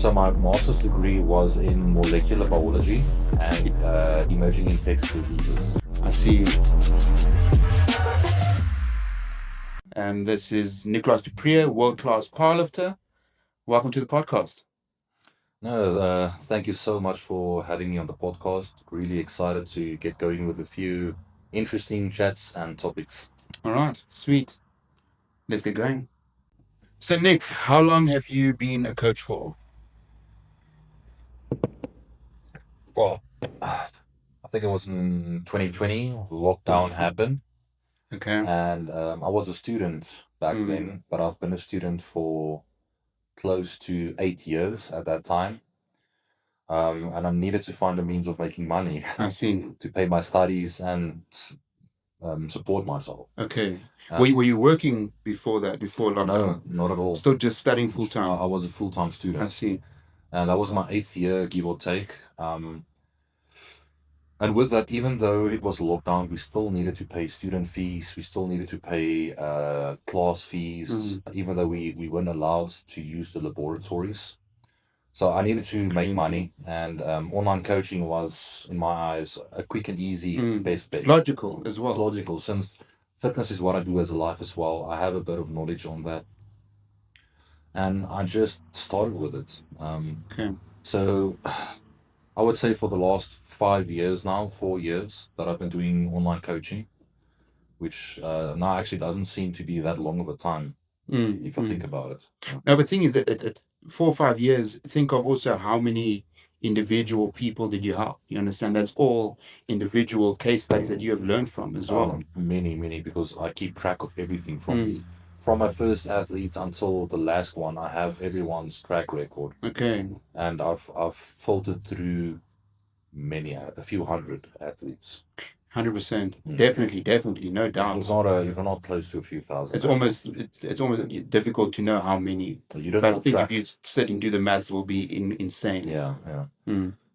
So my master's degree was in molecular biology and emerging infectious diseases. I see. And this is Nicolaas, world-class powerlifter. Welcome to the podcast. No, thank you so much for having me on the podcast. Really excited to get going with a few interesting chats and topics. All right, sweet. Let's get going. So, Nick, how long have you been a coach for? Well, I think it was in 2020, lockdown happened, Okay. and I was a student back then, but I've been a student for close to 8 years at that time. And I needed to find a means of making money I see. to pay my studies and support myself. Okay. Uh, Were you working before that, before no, lockdown? not at all. Still just studying full I time? was a full-time I student, see. and that was my 8th year, give or take. And with that, even though it was lockdown, we still needed to pay student fees. We still needed to pay class fees, even though we weren't allowed to use the laboratories. So I needed to make money, and online coaching was, in my eyes, a quick and easy best bet. Logical as It's well. logical since fitness is what I do as a life as well. I have a bit of knowledge on that, and I just started with it. Okay. So I would say for the last 5 years now, 4 years, that I've been doing online coaching, which now actually doesn't seem to be that long of a time if I think about it. No, but the thing is that at 4 or 5 years, think of also how many individual people did you help. You understand? That's all individual case studies that you have learned from as well. Many, because I keep track of everything from my first athletes until the last one. I have everyone's track record, Okay. and I've filtered through a few hundred athletes. 100%. Definitely, no doubt. If you're not close to a few thousand. It's almost difficult to know how many. You don't But I know think track. if you sit and do the maths, it will be insane. Yeah.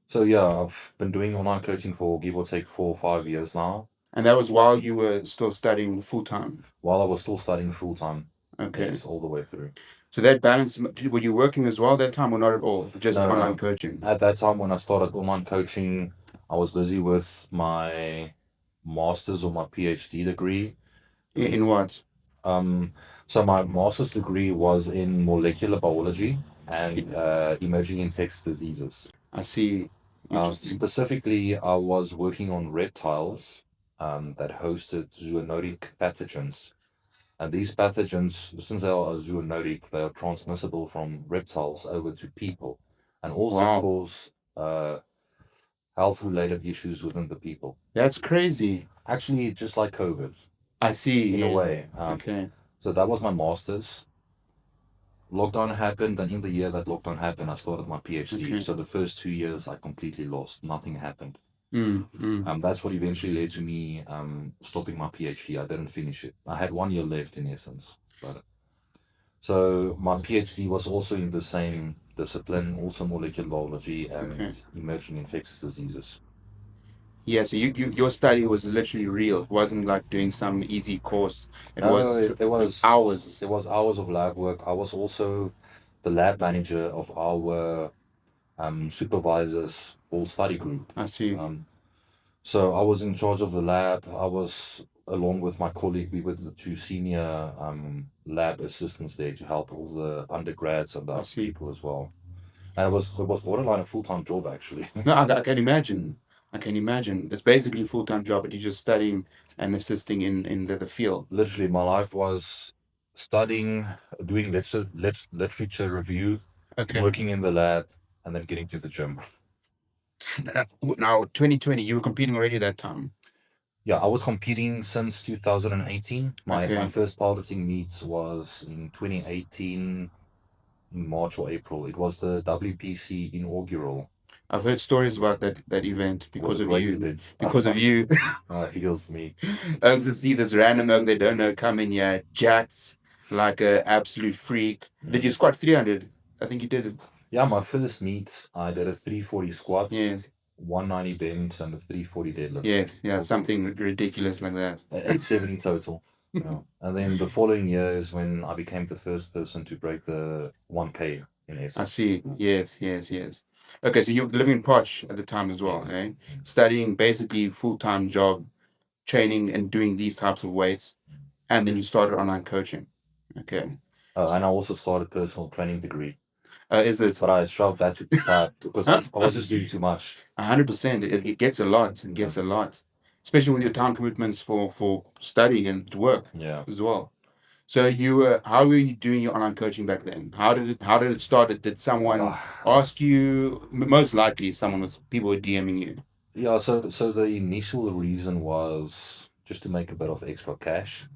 So yeah, I've been doing online coaching for give or take 4 or 5 years now. And that was while you were still studying full time. While I was still studying full time. Okay. Yes, all the way through. So that balance, were you working as well that time or not at all? Just No, online coaching? At that time when I started online coaching, I was busy with my master's or my PhD degree. In what? So my master's degree was in molecular biology and emerging infectious diseases. I see. Interesting. Specifically, I was working on reptiles that hosted zoonotic pathogens. And these pathogens, since they are zoonotic, they are transmissible from reptiles over to people, and also Wow. cause health-related issues within the people. That's crazy. Actually, just like COVID, I see. in a way. Okay. So that was my master's. Lockdown happened, and in the year that lockdown happened, I started my PhD. Okay. So the first 2 years, I completely lost. Nothing happened. Mm. That's what eventually led to me stopping my PhD. I didn't finish it. I had 1 year left in essence. So my PhD was also in the same discipline, also molecular biology and Okay. emerging infectious diseases. Yeah, so your study was literally real. It wasn't like doing some easy course. It No, was it was hours. It was hours of lab work. I was also the lab manager of our supervisor's whole study group. I see. So I was in charge of the lab. I was, along with my colleague, we were the two senior lab assistants there to help all the undergrads and the I other see. people as well. And it was borderline a full-time job actually. No, I can imagine. I can imagine. It's basically a full-time job, but you're just studying and assisting in the field. Literally, my life was studying, doing literature review, Okay. working in the lab, and then getting to the gym. Now, 2020, you were competing already that time. Yeah, I was competing since 2018. My Okay. first powerlifting meets was in 2018, in March or April. It was the WPC inaugural. I've heard stories about that event It was because a of great you. event. Because of you. Heals me. I used to see this random oak they don't know come in here, jacked like a absolute freak. Did you squat 300? I think you did it. Yeah, my first meet, I did a 340 squats, Yes. 190 bench, and a 340 deadlift. Yes, yeah, something ridiculous like that. 870 total. Yeah. And then the following year is when I became the first person to break the 1K in I essence. see. Yes, yes, yes. Okay, so you're living in Poch at the time as well, Yes. eh? Studying basically full-time job, training and doing these types of weights, and then you started online coaching. Okay. And I also started personal training degree, Is it? but I shoved that to the side because I was just doing too much. 100%. It gets a lot. It gets a lot, especially with your time commitments for studying and work Yeah. as well. So how were you doing your online coaching back then? How did it start? Did someone ask you? Most likely, someone was people were DMing you. Yeah, so the initial reason was just to make a bit of extra cash.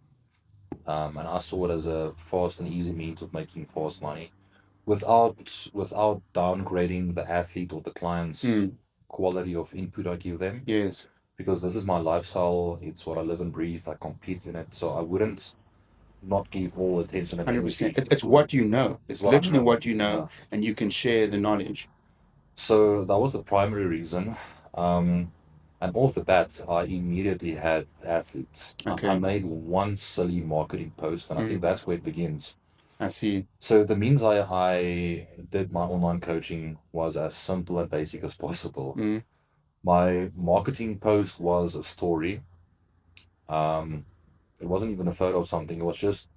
And I saw it as a fast and easy means of making fast money without downgrading the athlete or the client's Mm, quality of input I give them. yes, Because this is my lifestyle, it's what I live and breathe, I compete in it. So I wouldn't not give all attention and 100%. energy. It's what you know. It's It's what I literally know. what you know, Yeah. and you can share the knowledge. So that was the primary reason. And off the bat, I immediately had athletes. I Okay. made one silly marketing post, and I think Mm, that's where it begins. I see. So the means I did my online coaching was as simple and basic as possible. Mm, My marketing post was a story. Um, it wasn't even a photo of something. It was just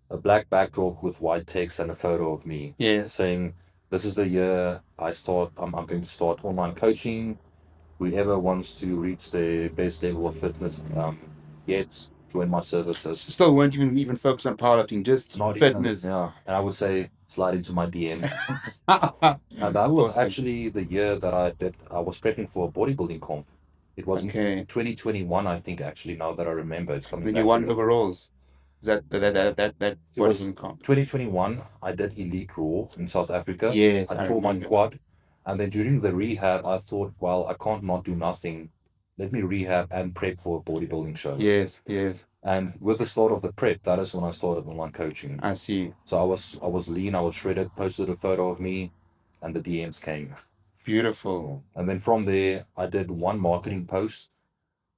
a black backdrop with white text and a photo of me yes. saying, "This is the year I'm going to start online coaching. Whoever wants to reach their best level of fitness, yet join my services." Still weren't even focused on powerlifting, just Not even, fitness. yeah. And I would say, slide into my DMs. And that was Awesome. actually the year that I was prepping for a bodybuilding comp. It was in Okay. 2021, I think, actually, now that I remember. It's coming Then you back to won me. overalls. Is that It was bodybuilding comp? 2021. I did Elite Raw in South Africa. Yes, I I tore my remember. quad. And then during the rehab, I thought, well, I can't not do nothing. Let me rehab and prep for a bodybuilding show. Yes, yes. And with the start of the prep, that is when I started online coaching. I see. So I was lean, I was shredded, posted a photo of me, and the DMs came. Beautiful. And then from there, I did one marketing post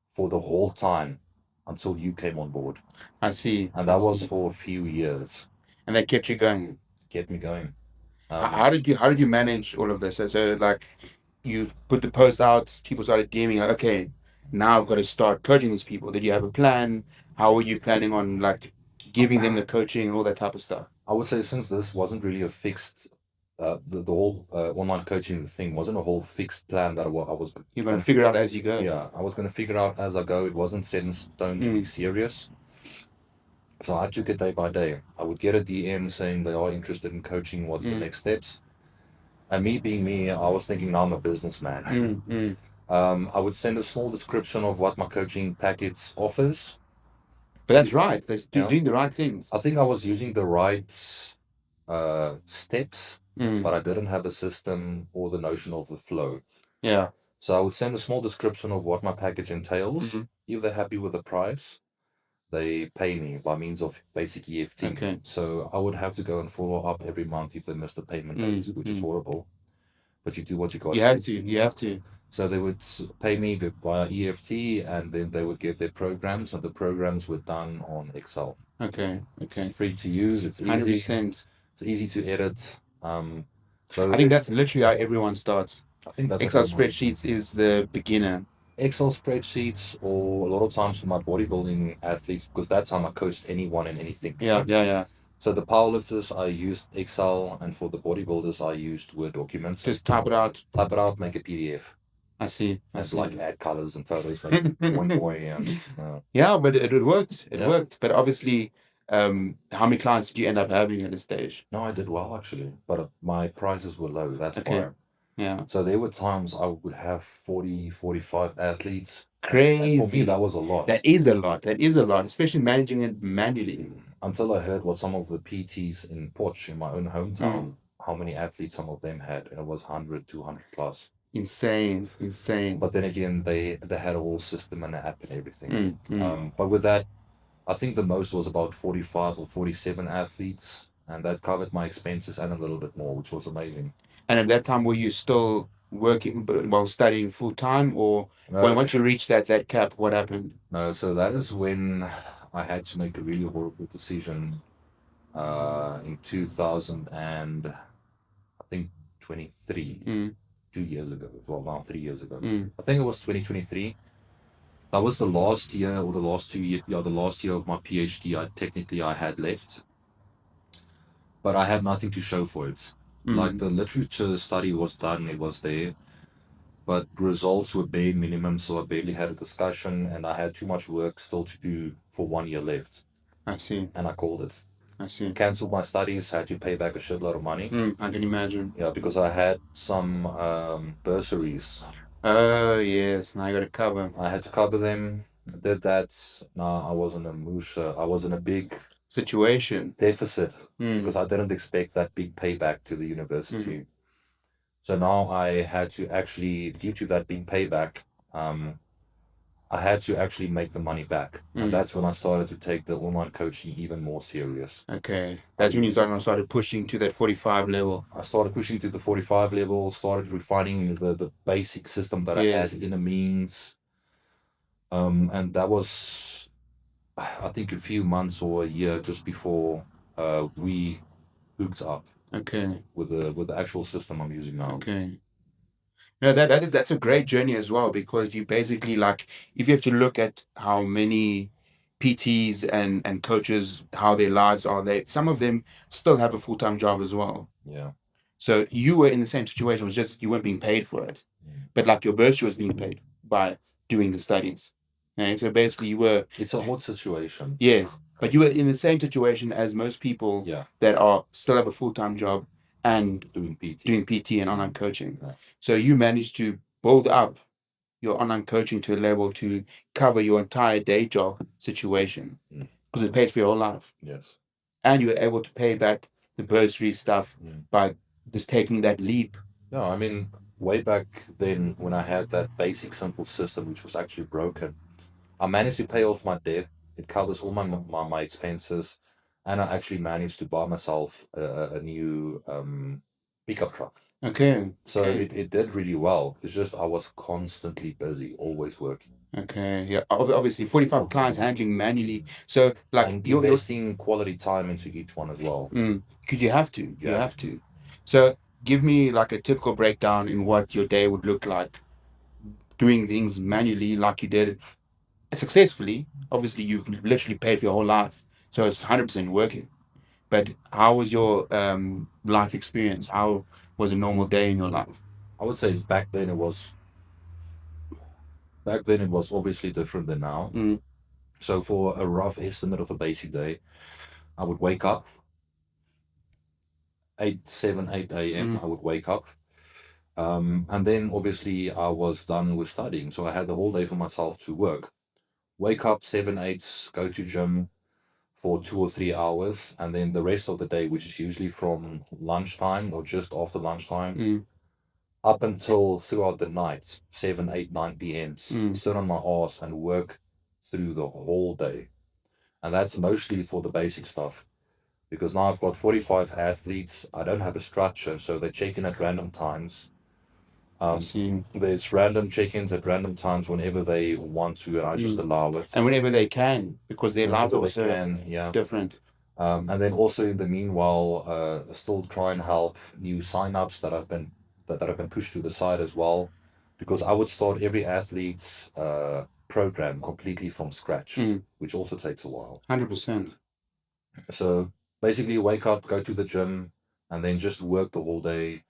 for the whole time until you came on board. I see. And I that was see. for a few years. And that kept you going. Kept me going. How did you manage all of this? So like you put the post out, people started DMing like, okay, now I've got to start coaching these people. Did you have a plan? How were you planning on like giving them the coaching and all that type of stuff? I would say since this wasn't really a fixed, the whole online coaching thing wasn't a whole fixed plan that I was You're gonna figure it out as you go. yeah, I was going to figure out as I go. It wasn't set in stone to be serious. So I took it day by day. I would get a DM saying they are interested in coaching. What's the next steps? And me being me, I was thinking now I'm a businessman. I would send a small description of what my coaching package offers. But that's right. That's You know, doing the right things. I think I was using the right steps, but Mm, I didn't have a system or the notion of the flow. yeah. So I would send a small description of what my package entails. Mhm. If they're happy with the price, they pay me by means of basic EFT. Okay. So I would have to go and follow up every month if they missed the payment date, which is horrible. But you do what you got You to have do. to. You have to. So they would pay me via EFT, and then they would get their programs, and the programs were done on Excel. Okay. It's Okay. free to use. It's easy. 100%. It's easy to edit. I think that's literally how everyone starts. I think that's Excel what everyone. spreadsheets is the beginner. Excel spreadsheets, or a lot of times for my bodybuilding athletes, because that's how I coach anyone and anything. Yeah. So the powerlifters, I used Excel, and for the bodybuilders, I used Word documents. Just type it out. Type it out, make a PDF, I see. and like add colors and photos, make it more. Yeah, but it worked. It Yeah. worked. But obviously, how many clients did you end up having at this stage? No, I did well actually, but my prices were low. That's Okay. why. Yeah. So there were times I would have 40, 45 athletes. And for Crazy. me, that was a lot. That is a lot. That is a lot, especially managing it manually. Until I heard what some of the PTs in Poch, in my own hometown, how many athletes some of them had, and it was 100, 200 plus. Insane. But then again, they had a whole system and an app and everything. Mm. But with that, I think the most was about 45 or 47 athletes, and that covered my expenses and a little bit more, which was amazing. And at that time, were you still working while studying full time, or No, once you reached that cap, what happened? no, so that is when I had to make a really horrible decision in 2000 and 2023, Mm. 2 years ago. Well, now 3 years ago. Mm. I think it was 2023. That was the last year or the last 2 years. Yeah, the last year of my PhD. I had left, but I had nothing to show for it. Like Mm. the literature study was done, it was there, but results were bare minimum, so I barely had a discussion, and I had too much work still to do for 1 year left, I see. and I called it. I see. Cancelled my studies, had to pay back a shitload of money. I can imagine. Yeah, because I had some bursaries. Oh, yes. Now you got to cover. I had to cover them. I did that. Now I was in I was in a big Situation. deficit Mm. because I didn't expect that big payback to the university. So now I had to actually, due to that big payback, I had to actually make the money back. And that's when I started to take the online coaching even more serious. Okay. That's when you started pushing to that 45 level. I started pushing to the 45 level, started refining the basic system that I Yes. had in the means. And that was, I think, a few months or a year just before we hooked up Okay. with the actual system I'm using now. Okay. No, that's a great journey as well, because you basically, like, if you have to look at how many PTs and coaches, how their lives are, some of them still have a full-time job as well. Yeah. So you were in the same situation, it was just you weren't being paid for it. But like your bursary was being paid by doing the studies. And so basically you were, It's a hard situation. yes, but you were in the same situation as most people Yeah. that are still have a full-time job and doing PT and online coaching. Yeah. So you managed to build up your online coaching to a level to cover your entire day job situation, because it pays for your whole life. Yes. And you were able to pay back the bursary stuff by just taking that leap. No, I mean, way back then when I had that basic simple system, which was actually broken, I managed to pay off my debt. It covers all my expenses, and I actually managed to buy myself a new pickup truck. Okay. So Okay. it did really well. It's just I was constantly busy, always working. Okay. Yeah. Obviously, 45 clients handling manually. So like And you're investing quality time into each one as well. because you have to. You Yeah. have to. So give me like a typical breakdown in what your day would look like doing things manually, like you did successfully. Obviously, you've literally paid for your whole life, so it's 100% working. But how was your life experience? How was a normal day in your life? I would say back then it was obviously different than now. So for a rough estimate of a basic day, I would wake up 8 a.m. I would wake up. And then obviously I was done with studying. So I had the whole day for myself to work. Wake up 7, 8, go to gym for 2 or 3 hours. And then the rest of the day, which is usually from lunchtime or just after lunchtime, up until throughout the night, 7, 8, 9 p.m., sit on my ass and work through the whole day. And that's mostly for the basic stuff. Because now I've got 45 athletes. I don't have a structure, so they check in at random times. There's random check-ins at random times whenever they want to, and I just allow it. And whenever they can, because their lives are also yeah. different. And then also in the meanwhile, still try and help new sign-ups that have been pushed to the side as well, because I would start every athlete's program completely from scratch, which also takes a while. 100%. So basically, wake up, go to the gym, and then just work the whole day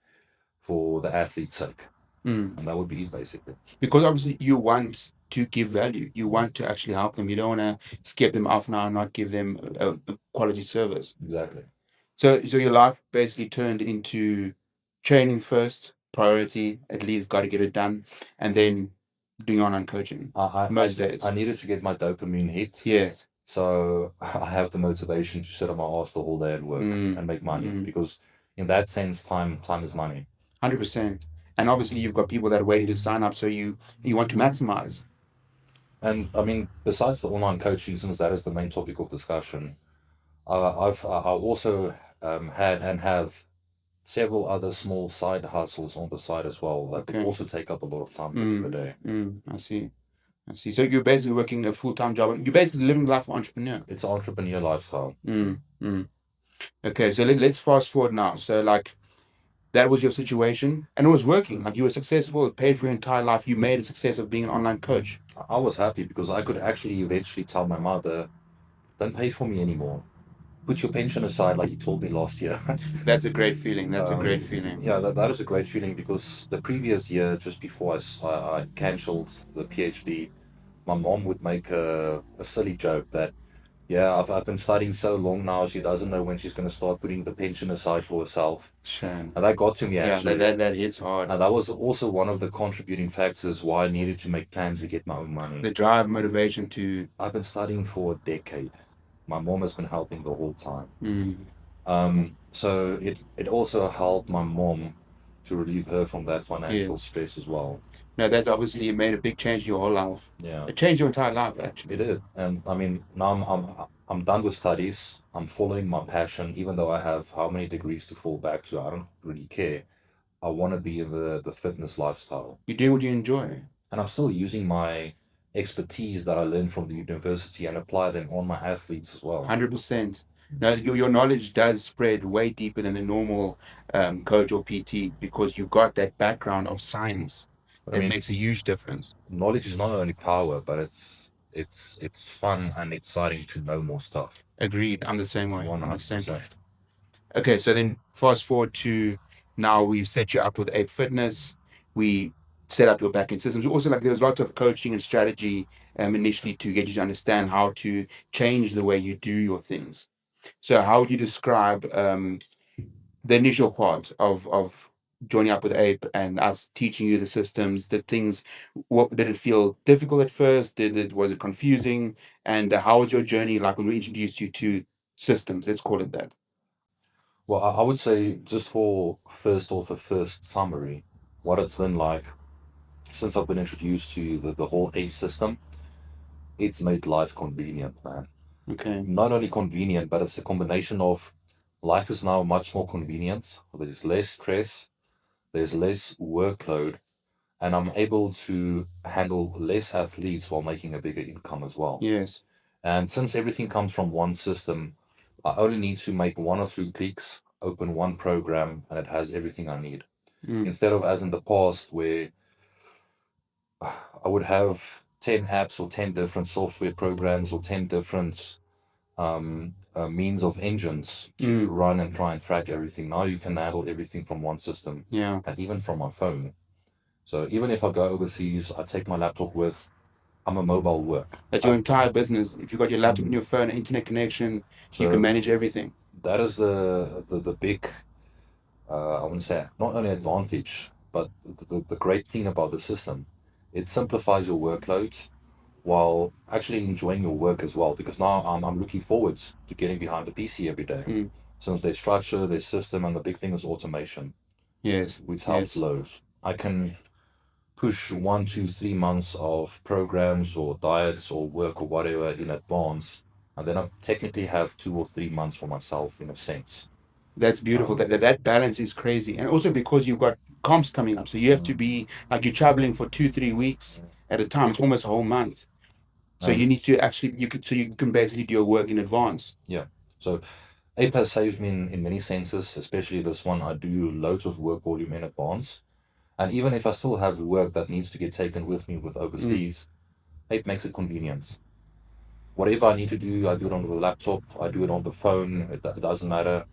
for the athlete's sake. And that would be it, basically. Because obviously you want to give value. You want to actually help them. You don't want to skip them off now and not give them a quality service. Exactly. So your life basically turned into training first, priority, at least got to get it done, and then doing online coaching. Most days. I needed to get my dopamine hit. Yes. So I have the motivation to sit on my ass the whole day and work and make money, because in that sense, time is money. 100%. And obviously you've got people that are waiting to sign up, so you want to maximize. And I mean, besides the online coaching, since that is the main topic of discussion, I've also had and have several other small side hustles on the side as well that would also take up a lot of time during the day. I see. So you're basically working a full-time job. You're basically living life of an entrepreneur. It's an entrepreneur lifestyle. Okay, so let's fast forward now. So like that was your situation and it was working. Like you were successful, it paid for your entire life. You made a success of being an online coach. I was happy because I could actually eventually tell my mother, don't pay for me anymore. Put your pension aside, like you told me last year. That's a great feeling. That's a great feeling. Yeah, that is a great feeling because the previous year, just before I cancelled the PhD, my mom would make a silly joke that, yeah, I've been studying so long now, she doesn't know when she's going to start putting the pension aside for herself. Sure. And that got to me Yeah, actually. that hits hard. And that was also one of the contributing factors why I needed to make plans to get my own money. The drive, motivation to. I've been studying for a decade. My mom has been helping the whole time. Mm, So it also helped my mom to relieve her from that financial yes. stress as well. No, that's obviously made a big change in your whole life. Yeah, It changed your entire life, it actually. did. And I mean, now I'm done with studies. I'm following my passion, even though I have how many degrees to fall back to. I don't really care. I want to be in the fitness lifestyle. You're doing what you enjoy. And I'm still using my expertise that I learned from the university and apply them on my athletes as well. 100%. Now, your knowledge does spread way deeper than the normal coach or PT because you got that background of science. I That mean, makes a huge difference. knowledge is not only power, but it's fun and exciting to know more stuff. Agreed. I'm the same way. One I'm the hundred same way. percent. Okay, so then fast forward to now we've set you up with Ape Fitness. We set up your backend systems. Also, like there was lots of coaching and strategy initially to get you to understand how to change the way you do your things. So, how would you describe the initial part of joining up with Ape and us teaching you the systems, the things? What did it feel difficult at first? Did it was it confusing? And how was your journey like when we introduced you to systems? Let's call it that. Well, I would say just for first summary, what it's been like since I've been introduced to the whole ape system, it's made life convenient, man. Okay. Not only convenient, but it's a combination of life is now much more convenient. There's less stress, there's less workload, and I'm able to handle less athletes while making a bigger income as well. Yes. And since everything comes from one system, I only need to make one or two clicks, open one program, and it has everything I need. Mm. Instead of as in the past where I would have 10 apps or 10 different software programs or 10 different means of engines to run and try and track everything. Now you can handle everything from one system. Yeah. And even from my phone. So even if I go overseas, I take my laptop with. I'm a mobile work. That's your entire business. If you've got your laptop and your phone, internet connection, you can manage everything. That is the big, I wouldn't say not only advantage, but the great thing about the system. It simplifies your workload while actually enjoying your work as well. Because now I'm looking forward to getting behind the PC every day. Since there's structure, there's system, and the big thing is automation. Yes. Which helps loads. I can push 1, 2, 3 months of programs or diets or work or whatever in advance, and then I technically have 2 or 3 months for myself in a sense. That's beautiful. That balance is crazy, and also because you've got comps coming up, so you have to be like you're traveling for 2, 3 weeks at a time. It's almost a whole month. So you need to actually you can basically do your work in advance. Yeah. So Ape has saved me in many senses, especially this one. I do loads of work volume in advance. And even if I still have work that needs to get taken with me with overseas, Ape makes it convenient. Whatever I need to do, I do it on the laptop, I do it on the phone, it doesn't matter.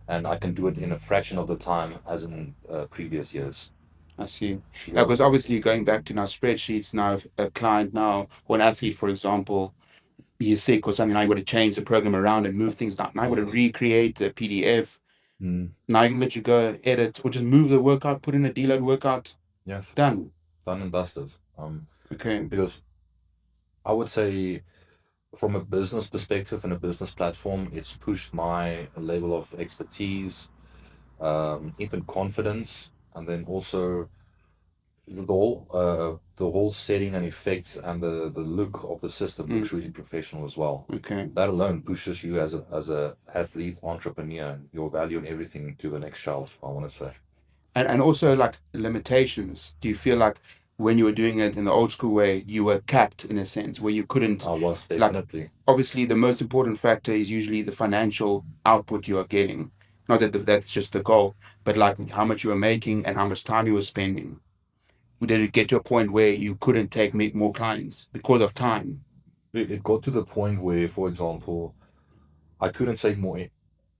And I can do it in a fraction of the time as in previous years. I see. Yeah, because obviously going back to now spreadsheets, now if a client now or an athlete, for example, he's sick or something, now you got to change the program around and move things down. Now you got to recreate the PDF. Now you can let you go edit or just move the workout, put in a deload workout. Yes. Done. Done and dusted. Okay. Because I would say from a business perspective and a business platform, it's pushed my level of expertise, even confidence, and then also the whole setting and effects and the look of the system looks really professional as well. Okay. That alone pushes you as a athlete, entrepreneur, your value and everything to the next shelf, I want to say. And also like limitations. Do you feel like when you were doing it in the old school way, you were capped in a sense where you couldn't? I was definitely. Obviously, the most important factor is usually the financial output you are getting. Not that that's just the goal, but like how much you were making and how much time you were spending. Did it get to a point where you couldn't make more clients because of time? It got to the point where, for example, I couldn't take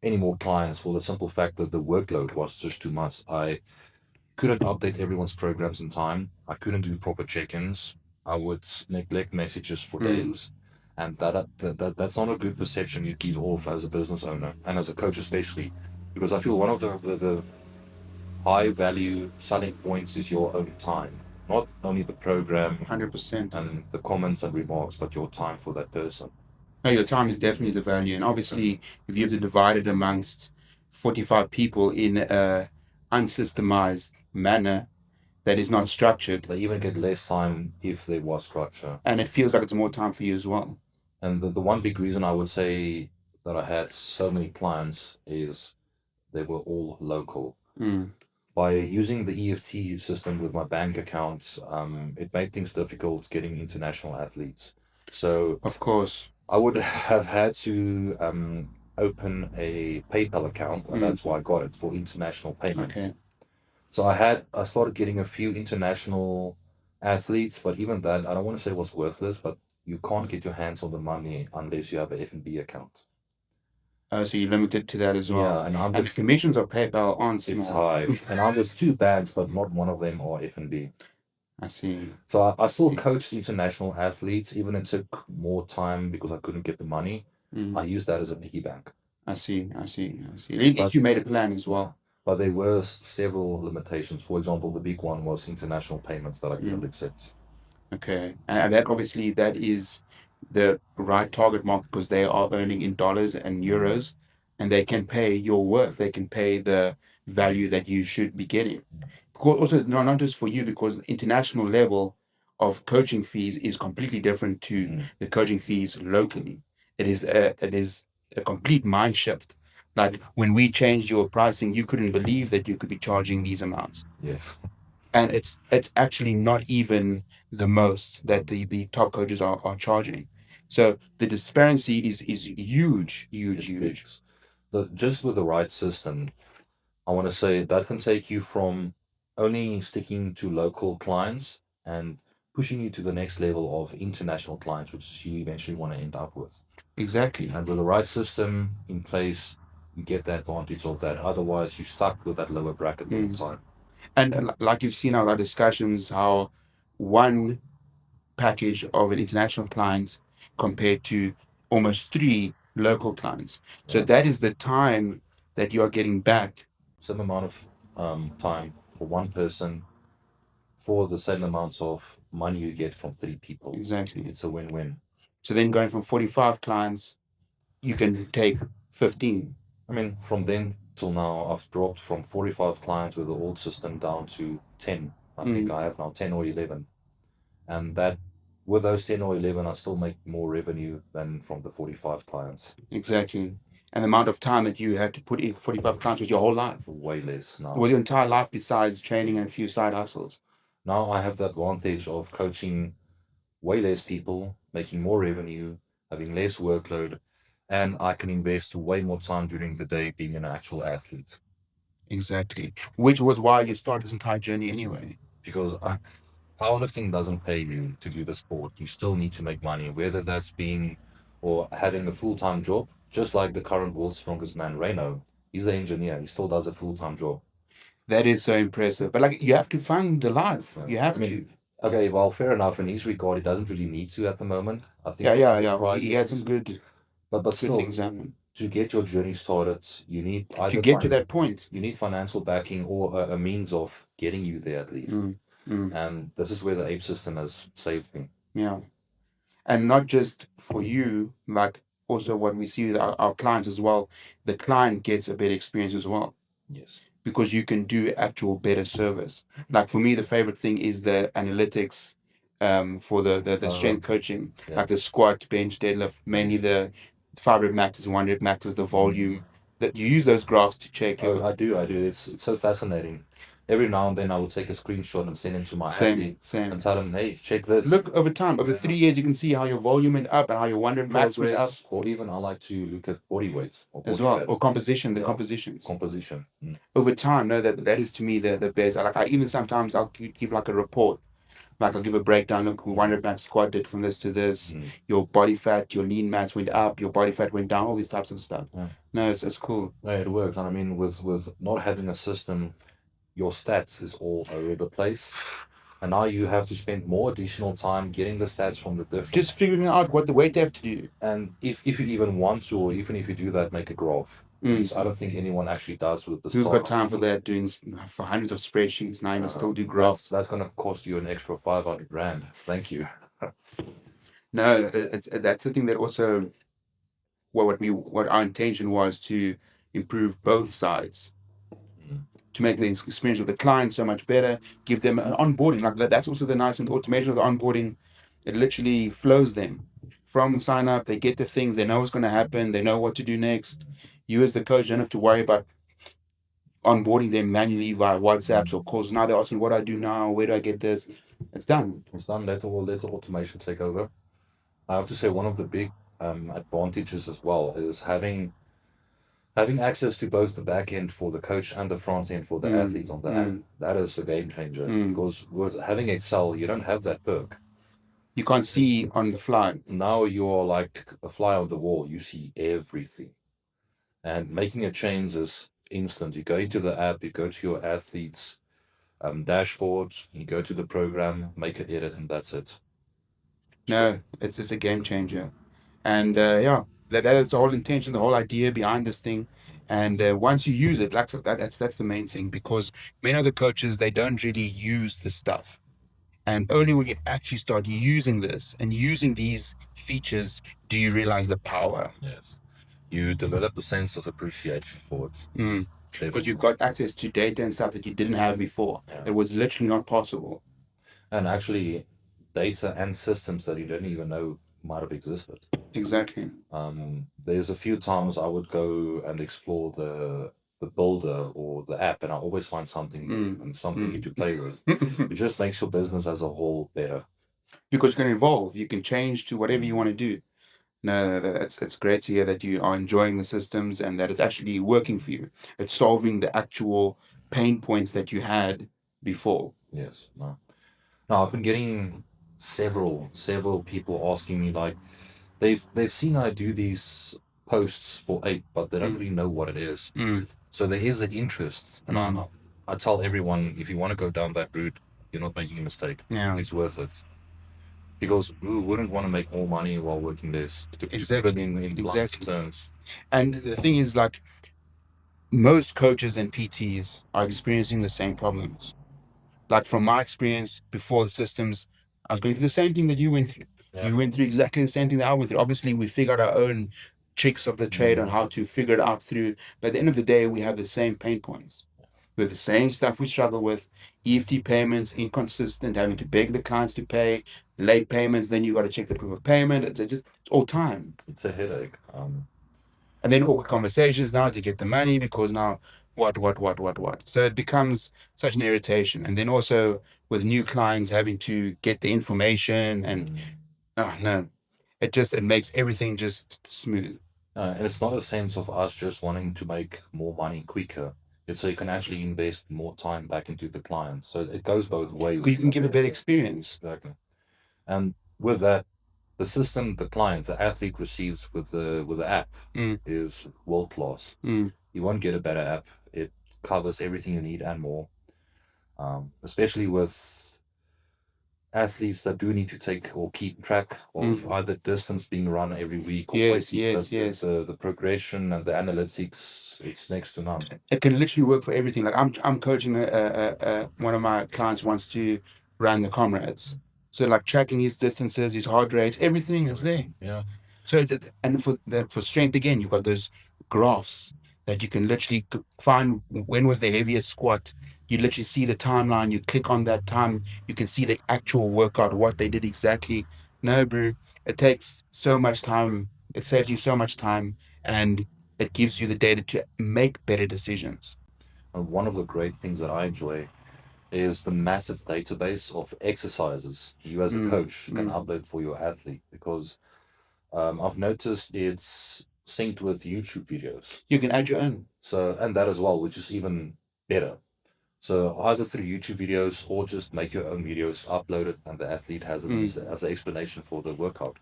any more clients for the simple fact that the workload was just too much. I couldn't update everyone's programs in time. I couldn't do proper check-ins. I would neglect messages for Mm, days, and that's not a good perception you give off as a business owner and as a coach especially, because I feel one of the high value selling points is your own time, not only the program 100%. and the comments and remarks, but your time for that person. No, your time is definitely the value. And obviously, if you have to divide it amongst 45 people in a unsystemized manner that is not structured, They even get less time if there was structure. and it feels like it's more time for you as well. And the one big reason I would say that I had so many clients is they were all local. Mm, By using the EFT system with my bank accounts, it made things difficult getting international athletes. So of course. I would have had to open a PayPal account, and Mm, that's why I got it for international payments. okay. So I started getting a few international athletes, but even that, I don't want to say it was worthless, but you can't get your hands on the money unless you have an F&B account. So you're limited to that as well. Yeah, and I'm And the with commissions of PayPal aren't it's small. high, and I'm with two banks, but not one of them are F&B. I see. So I I still see. coached international athletes, even it took more time because I couldn't get the money. I Mm, used that as a piggy bank. I see. I see. I see. At least But you made a plan as yeah, well. but there were several limitations. For example, the big one was international payments that I couldn't Mm. accept. Okay, and that obviously that is the right target market because they are earning in dollars and Mm, euros, and they can pay your worth. They can pay the value that you should be getting. Because also, not just for you, because the international level of coaching fees is completely different to mm, the coaching fees locally. It is a complete mind shift. Like when we changed your pricing, you couldn't believe that you could be charging these amounts, yes. and it's actually not even the most that the top coaches are charging. So the disparity is huge, huge, It's big. huge. Just with the right system, I want to say that can take you from only sticking to local clients and pushing you to the next level of international clients, which you eventually want to end up with. Exactly. And with the right system in place, you get the advantage of that. Otherwise, you're stuck with that lower bracket the whole Mm. time. And like you've seen our discussions, how one package of an international client compared to almost three local clients. So Yeah. that is the time that you are getting back. Same amount of time for one person for the same amount of money you get from three people. Exactly. It's a win-win. So then going from 45 clients, you can take 15. I mean, from then till now, I've dropped from 45 clients with the old system down to 10. I think Mm. I have now 10 or 11. And that, with those 10 or 11, I still make more revenue than from the 45 clients. Exactly. And the amount of time that you had to put in 45 clients was your whole life. Way less It now. was your entire life besides training and a few side hustles. Now I have the advantage of coaching way less people, making more revenue, having less workload, and I can invest way more time during the day being an actual athlete. Exactly. Which was why you started this entire journey anyway. Because powerlifting doesn't pay you to do the sport. You still need to make money, whether that's being or having a full time job, just like the current world's strongest man, Reno. He's an engineer, he still does a full time job. That is so impressive. But like you have to fund the life. Yeah. You I have mean, to. okay, well, fair enough. In his regard, he doesn't really need to at the moment. I think Yeah, for yeah, other yeah. He had some prizes, but good still, example. to get your journey started, you need To either get to that point. you need financial backing or a means of getting you there at least. Mm, mm, And this is where the ape system has saved me. yeah. And not just for you, like also what we see with our clients as well. The client gets a better experience as well, Yes. because you can do actual better service. Like for me, the favorite thing is the analytics for the Uh, strength coaching, yeah. like the squat, bench, deadlift, mainly the 5 rep maxes, 1 rep maxes, the volume. That you use those graphs to check Oh, your I do. It's so fascinating. every now and then I would take a screenshot and send it to my athlete and Same. tell him, hey, check this. Look over time, over 3 years, you can see how your volume went up and how your one rep max went up Progress, or even I like to look at body weight or as body well, fat. or composition, the Yeah. compositions. Composition. Over time, no, that is to me the best. Like I even sometimes I'll give like a report. Like I'll give a breakdown. Look, one rep max squat did from this to this. Your body fat, your lean mass went up. Your body fat went down. All these types of stuff. Yeah. No, it's cool. No, it works. And I mean, with not having a system, your stats is all over the place. And now you have to spend more additional time getting the stats from the different. Just figuring out what the weight they have to do. And if you even want to, or even if you do that, make a graph. So I don't think anyone actually does with the Who's start. got time for that? Doing for hundreds of spreadsheets now, you still do graphs. That's going to cost you an extra 500 rand. Thank you. No, that's the thing that also what our intention was to improve both sides, to make the experience of the client so much better, give them an onboarding. Like that's also the nice and the automation of the onboarding. It literally flows them from sign up. They get the things. They know what's going to happen. They know what to do next. You as the coach don't have to worry about onboarding them manually via WhatsApps or calls. Now they're asking, what do I do now? Where do I get this? It's done. It's done. Let automation take over. I have to say one of the big advantages as well is having access to both the back end for the coach and the front end for the athletes on the app. That is a game changer because with having Excel, you don't have that perk. You can't see on the fly. Now you're like a fly on the wall. You see everything. And making a change is instant. You go into the app, you go to your athletes' dashboard, you go to the program, make an edit, and that's it. No, it's a game changer. And yeah, that's the whole intention, the whole idea behind this thing. And once you use it, like that's the main thing because many other coaches they don't really use the stuff. And only when you actually start using this and using these features do you realize the power. Yes. You develop a sense of appreciation for it. Because you've got access to data and stuff that you didn't have before. Yeah. It was literally not possible. And actually, data and systems that you didn't even know might have existed. Exactly. There's a few times I would go and explore the builder or the app, and I always find something new and something new to play with. It just makes your business as a whole better. Because you can evolve, you can change to whatever you want to do. No, it's great to hear that you are enjoying the systems and that it's actually working for you. It's solving the actual pain points that you had before. Yes. No. Now I've been getting several people asking me like they've seen I do these posts for ape, but they don't really know what it is. So there is an interest, and I tell everyone if you want to go down that route, you're not making a mistake. Yeah. It's worth it. Because who wouldn't want to make more money while working less? To Exactly. put it in blunt terms. And the thing is, like, most coaches and PTs are experiencing the same problems. Like from my experience before the systems, I was going through the same thing that you went through. Yeah. You went through exactly the same thing that I went through. Obviously, we figured our own tricks of the trade on how to figure it out through. But at the end of the day, we have the same pain points. We have the same stuff we struggle with. EFT payments, inconsistent, having to beg the clients to pay, late payments, then you got to check the proof of payment. It's all time. It's a headache. And then awkward conversations now to get the money because now what. So it becomes such an irritation. And then also with new clients having to get the information and oh no, it makes everything just smooth. And it's not a sense of us just wanting to make more money quicker. It's so you can actually invest more time back into the client. So it goes both ways. You can give a better experience. Exactly. And with that, the system the client, the athlete receives with the app is world class. You won't get a better app. It covers everything you need and more. Especially with athletes that do need to take or keep track of either distance being run every week or Yes. the progression and the analytics, it's next to none. It can literally work for everything. Like I'm coaching one of my clients wants to run the comrades. So like tracking his distances, his heart rates, everything is there. Yeah. So and for strength again, you've got those graphs that you can literally find when was the heaviest squat. You literally see the timeline. You click on that time. You can see the actual workout, what they did exactly. No, bro, it takes so much time. It saves you so much time, and it gives you the data to make better decisions. And one of the great things that I enjoy is the massive database of exercises you as a coach can upload for your athlete, because I've noticed it's synced with YouTube videos. You can add your own. So, and that as well, which is even better. So either through YouTube videos or just make your own videos, upload it, and the athlete has it as an explanation for the workout.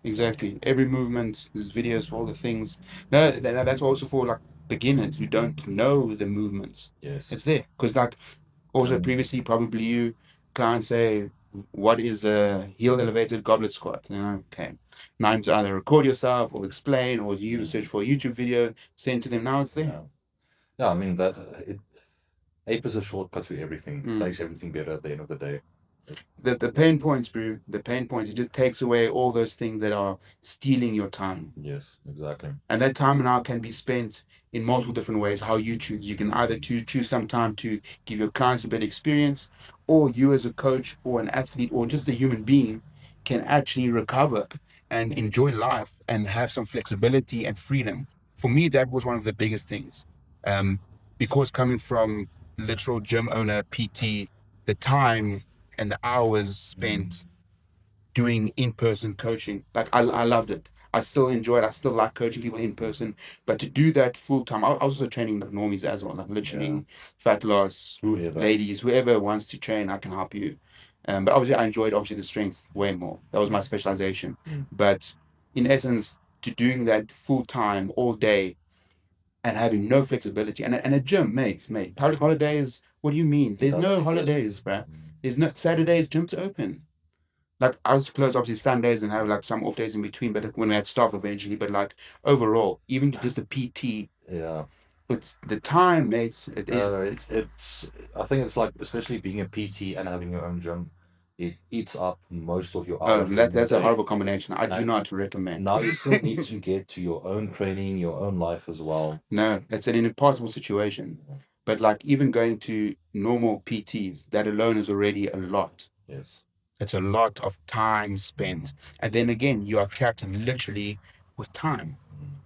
Exactly. Every movement, there's videos for all the things. No, that's also for like beginners who don't know the movements. Yes. It's there because like also previously probably you can't say what is a heel elevated goblet squat. You know, okay. Now to either record yourself or explain, or you search for a YouTube video, send to them. Now it's there. Yeah, yeah. I mean that ape is a shortcut to everything. Makes everything better at the end of the day. The pain points, bro. The pain points. It just takes away all those things that are stealing your time. Yes, exactly. And that time now can be spent in multiple different ways. How you choose. You can either choose some time to give your clients a better experience, or you as a coach or an athlete or just a human being can actually recover and enjoy life and have some flexibility and freedom. For me, that was one of the biggest things. Because coming from literal gym owner, PT, the time and the hours spent doing in-person coaching, like I loved it. I still enjoy it. I still like coaching people in person, but to do that full time, I was also training like normies as well, like literally fat loss, ladies, whoever wants to train, I can help you. But obviously, I enjoyed obviously the strength way more. That was my specialization. But in essence, to doing that full time all day and having no flexibility and a gym, mate, public holidays. What do you mean? There's no holidays, bruh. There's no Saturdays. Gyms are open. Like I was closed obviously Sundays and have like some off days in between, but when we had staff eventually, but like overall, even just a PT, Yeah. it's the time, mate. It is. It's I think it's like, especially being a PT and having your own gym, it eats up most of your hours. That's a horrible combination. I do not recommend. Now you still need to get to your own training, your own life as well. No, it's an impossible situation. But like even going to normal PTs, that alone is already a lot. Yes. It's a lot of time spent. And then again, you are capped literally with time.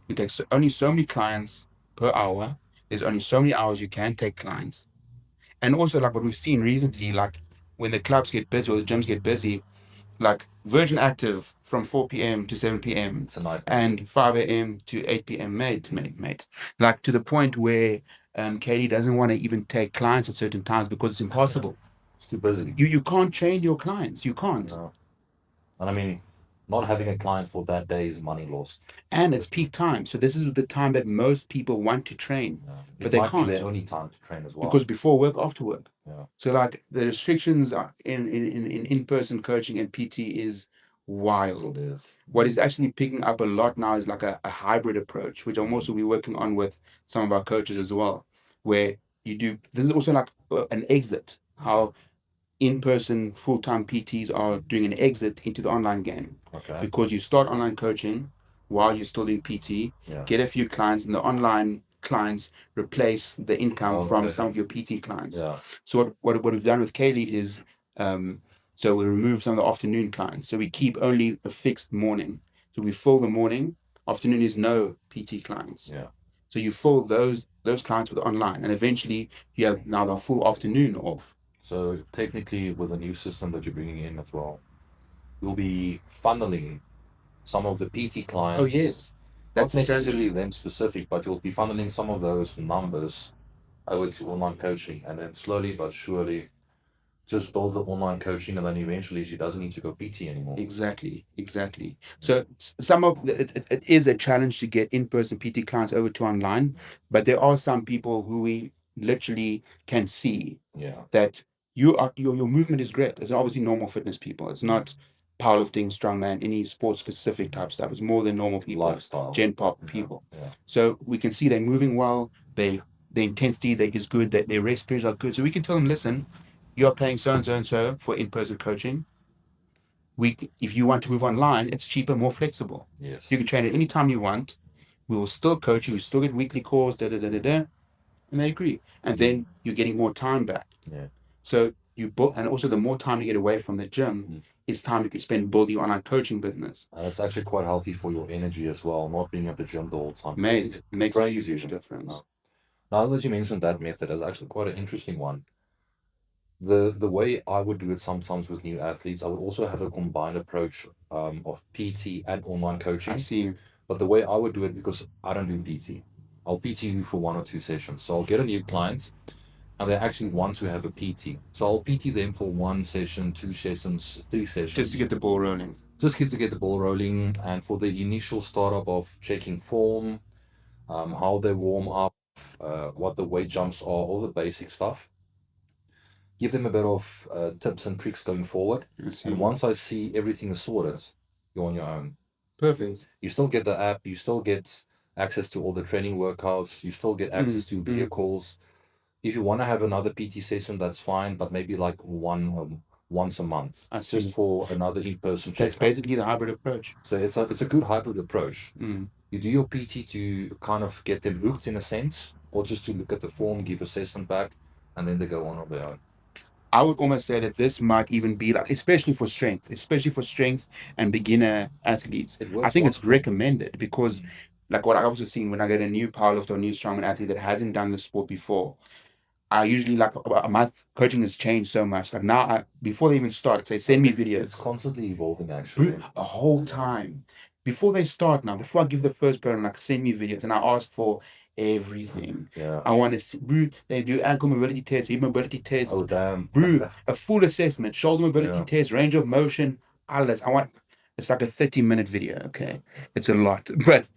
You take only so many clients per hour. There's only so many hours you can take clients. And also, like what we've seen recently, like when the clubs get busy or the gyms get busy, like Virgin Active from 4 p.m. to 7 p.m. and 5 a.m. to 8 p.m. Mate. Like to the point where Katie doesn't want to even take clients at certain times because it's impossible. It's too busy. You can't train your clients. You can't. No. And I mean, not having a client for that day is money lost. And it's peak time. So this is the time that most people want to train. Yeah. But they can't. Be their only time to train as well. Because before work, after work. Yeah. So like the restrictions are in-person coaching and PT is wild. It is. What is actually picking up a lot now is like a hybrid approach, which I'm also be working on with some of our coaches as well, where you do, there's also like an exit, how in-person full-time PTs are doing an exit into the online game. Okay. Because you start online coaching while you're still doing PT, get a few clients, and the online clients replace the income from some of your PT clients. Yeah. So what we've done with Kaylee is, so we remove some of the afternoon clients. So we keep only a fixed morning. So we fill the morning. Afternoon is no PT clients. Yeah. So you fill those clients with online, and eventually you have now the full afternoon off. So technically, with a new system that you're bringing in as well, you'll be funneling some of the PT clients. Oh yes, that's not necessarily them specific, but you'll be funneling some of those numbers over to online coaching, and then slowly but surely just build the online coaching, and then eventually she doesn't need to go PT anymore. Exactly. So some of it is a challenge to get in-person PT clients over to online, but there are some people who we literally can see that your movement is great. It's obviously normal fitness people. It's not powerlifting, strongman, any sports specific type stuff. It's more than normal people, lifestyle, gen pop people. So we can see they're moving well. The intensity is good. That their rest periods are good. So we can tell them, listen, you're paying so and so and so for in-person coaching. If you want to move online, it's cheaper, more flexible. Yes. You can train at any time you want. We will still coach you. You still get weekly calls, and they agree. And then you're getting more time back. Yeah. So and also the more time you get away from the gym, is time you can spend building your online coaching business. It's actually quite healthy for your energy as well, not being at the gym the whole time. Mate, it makes a huge difference. Now that you mentioned that method, is actually quite an interesting one. The way I would do it sometimes with new athletes, I would also have a combined approach of PT and online I coaching. see. But the way I would do it, because I don't do PT, I'll PT you for 1 or 2 sessions. So I'll get a new client and they actually want to have a PT. So I'll PT them for 1 session, 2 sessions, three Just to sessions, get the ball rolling. just to get the ball rolling. And for the initial startup of checking form, how they warm up, what the weight jumps are, all the basic stuff. Give them a bit of tips and tricks going forward. I see. And once I see everything is sorted, you're on your own. Perfect. You still get the app, you still get access to all the training workouts, you still get access to video calls. If you want to have another PT session, that's fine, but maybe like once a month, I just see. for another in-person That's checkup. basically the hybrid approach. So it's a good hybrid approach. Mm. You do your PT to kind of get them hooked in a sense, or just to look at the form, give assessment back, and then they go on their own. I would almost say that this might even be like, especially for strength and beginner athletes. It I works think it's wonderful. recommended because, like what I was seeing when I get a new powerlifter or new strongman athlete that hasn't done the sport before, I usually like my coaching has changed so much. Like now, before they even start, they send me It's videos constantly evolving, actually. a whole time before they start. Now, before I give the first burn, like send me videos, and I ask for everything. Yeah. I want to see, bro. They do ankle mobility tests, hip mobility tests, Oh, damn. bro. A full assessment, shoulder mobility Yeah. test, range of motion, all this. I want. It's like a 30-minute video. Okay, it's a lot, but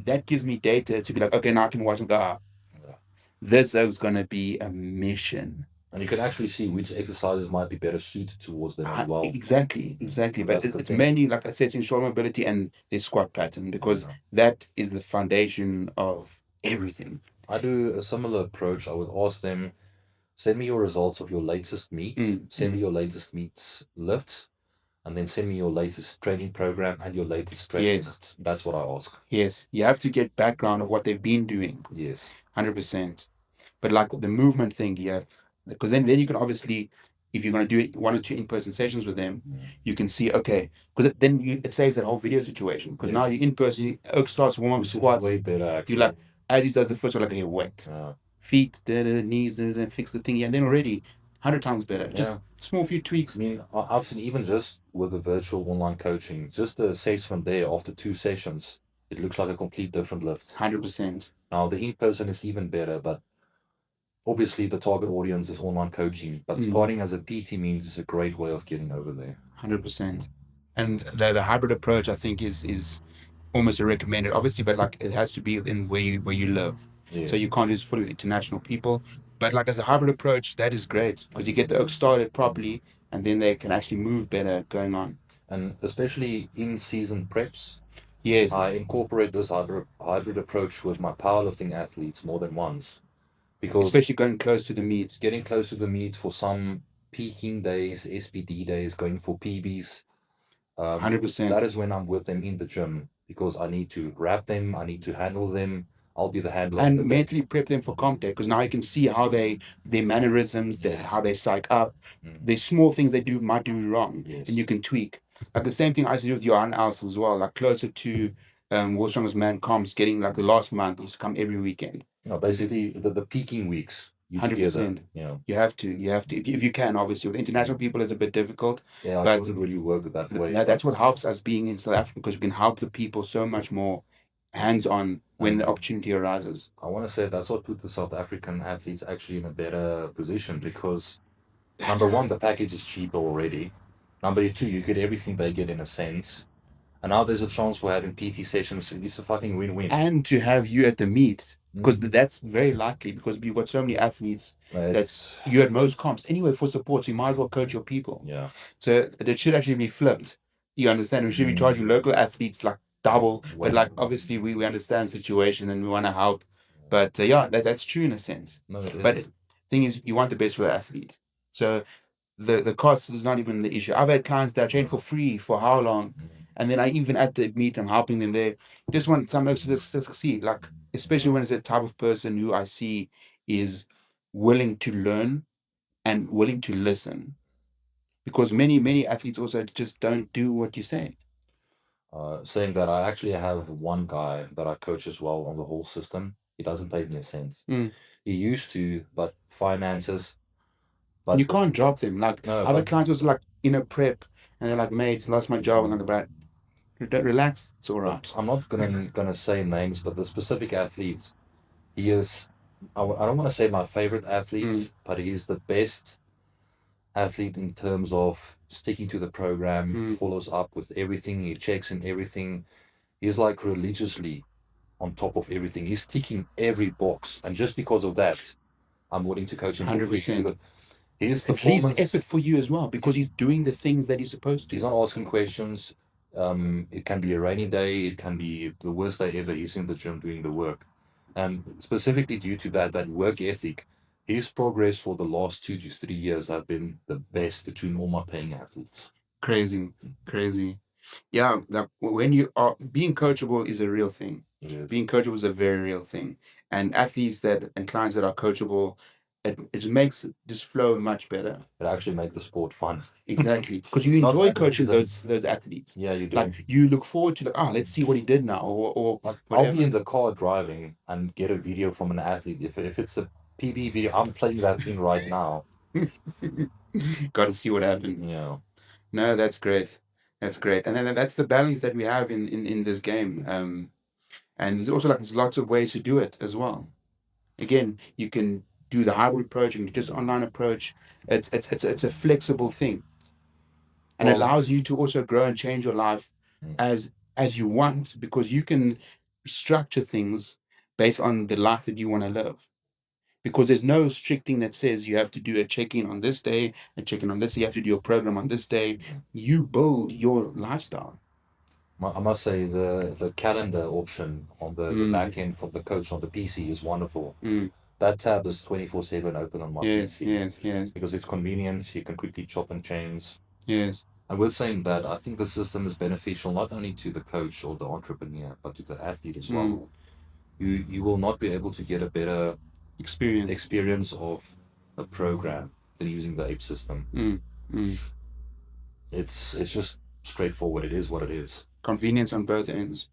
that gives me data to be like, okay, now I can watch and go, Yeah. this is gonna be a mission. And you can actually see which exercises might be better suited towards them as well. Exactly. And But that's the it's thing. mainly, like I said, in shoulder mobility and the squat pattern because Yeah. that is the foundation of everything. I do a similar approach. I would ask them, send me your results of your latest meet, send me your latest meets lift, and then send me your latest training program and your latest training Yes. lift. That's what I ask. Yes. You have to get background of what they've been doing. Yes. 100%. But like the movement thing, yeah, because then you can obviously, if you're going to do 1 or 2 in-person sessions with them, you can see, okay, because then it saves that whole video situation. Because now Yes. you're in person, Oak starts warm up Which is squats. way better, You actually. like, as he does the first one, like, hey, wait, Yeah. feet, knees, then fix the thing, yeah, and then already 100 times better. Just Yeah. small few I tweaks. mean, I've seen even just with the virtual online coaching, just the assessment there after 2 sessions, it looks like a complete different lift. 100%. Now, the in-person is even better, but obviously the target audience is online coaching. But starting as a PT means it's a great way of getting over there. 100%. And the hybrid approach, I think, is almost a recommended, obviously, but like it has to be in where you live. Yes. So you can't use fully international people. But like as a hybrid approach, that is great because you get the oak started properly and then they can actually move better going on. And especially in season preps, Yes. I incorporate this hybrid approach with my powerlifting athletes more than once. Because Especially going close to the meet. getting close to the meet for some peaking days, SPD days, going for PBs, 100%. that is when I'm with them in the gym because I need to wrap them, I need to handle them. I'll be the handler on the And bed. mentally prep them for comp day because now you can see how their mannerisms, Yes. how they psych up, the small things they do might do wrong, Yes. and you can tweak. Like the same thing I used to do with Johan Else as well. Like closer to World's Strongest Man comps, getting like the last month, he used to come every weekend. No, basically the peaking weeks. You together. 100%. Yeah. You have to. If you can, obviously. With international people, it's a bit difficult. Yeah, I But couldn't really work that way. that's what helps us being in South Africa because we can help the people so much more hands-on when the opportunity arises. I want to say that's what put the South African athletes actually in a better position because number one, the package is cheaper already. Number two, you get everything they get in a sense. And now there's a chance for having PT sessions. It's a fucking win-win. And to have you at the meet, because that's very likely because you've got so many athletes that you at most comps anyway for support, so you might as well coach your people. Yeah. So it should actually be flipped. You understand? We should be charging local athletes like double, but like obviously we understand the situation and we want to help. But yeah, that's true in a sense. No, it But is. thing is, you want the best for the athlete. So the cost is not even the issue. I've had clients that train for free for how long, and then I even at the meet I'm helping them there. Just want some extra to succeed, like especially when it's a type of person who I see is willing to learn and willing to listen, because many athletes also just don't do what you say. Saying that I actually have one guy that I coach as well on the whole system. He doesn't pay me a cent. Mm. He used to, but finances. And you But can't drop them. Like no, other but clients was like in a prep, and they're like, "Mate, lost my job," and I'm like, relax, it's all but right." I'm not gonna say names, but the specific athlete, he is. I don't want to say my favorite Mm. athlete, but he's the best athlete in terms of sticking to the program, Mm. follows up with everything, he checks in everything. He's like religiously on top of everything. He's ticking every box, and just because of that, I'm willing to coach him for free 100%. because his It leaves the performance. effort for you as well because he's doing the things that he's supposed He's to. not asking questions. It can be a rainy day. It can be the worst day ever. He's in the gym doing the work, and specifically due to that work ethic, his progress for the last 2 to 3 years have been the best between all my paying athletes. Crazy, crazy. Yeah, that when you are being coachable is a real thing. Yes, Being coachable is a very real thing. And athletes that and clients that are coachable, it makes this flow much better. it actually makes the sport fun. Exactly. Because you Not enjoy that coaching reasons. those athletes. Yeah, you do. Like you look forward to like, let's see what he did now or Like I'll be whatever. in the car driving and get a video from an athlete. If it's a PB video, I'm playing that thing right now. Got to see what happened. Yeah. No, that's great. That's great. And then that's the balance that we have in this game. And there's also like there's lots of ways to do it as well. Again, you can do the hybrid approach and just online approach. It's a flexible thing and Well, allows you to also grow and change your life mm, as you want because you can structure things based on the life that you want to live. Because there's no strict thing that says you have to do a check-in on this day, a check-in on this day, you have to do a program on this day. You build your lifestyle. I must say the calendar option on the Mm, back end from the coach on the PC is wonderful. mm. That tab is 24/7 open on my Yes, PC yes, yes, because it's convenient. You can quickly chop and change. yes. And we're saying that I think the system is beneficial not only to the coach or the entrepreneur, but to the athlete as well. Mm. You will not be able to get a better Experience. experience of a program than using the ape system. Mm, mm. It's just straightforward. It is what it is. Convenience on both ends.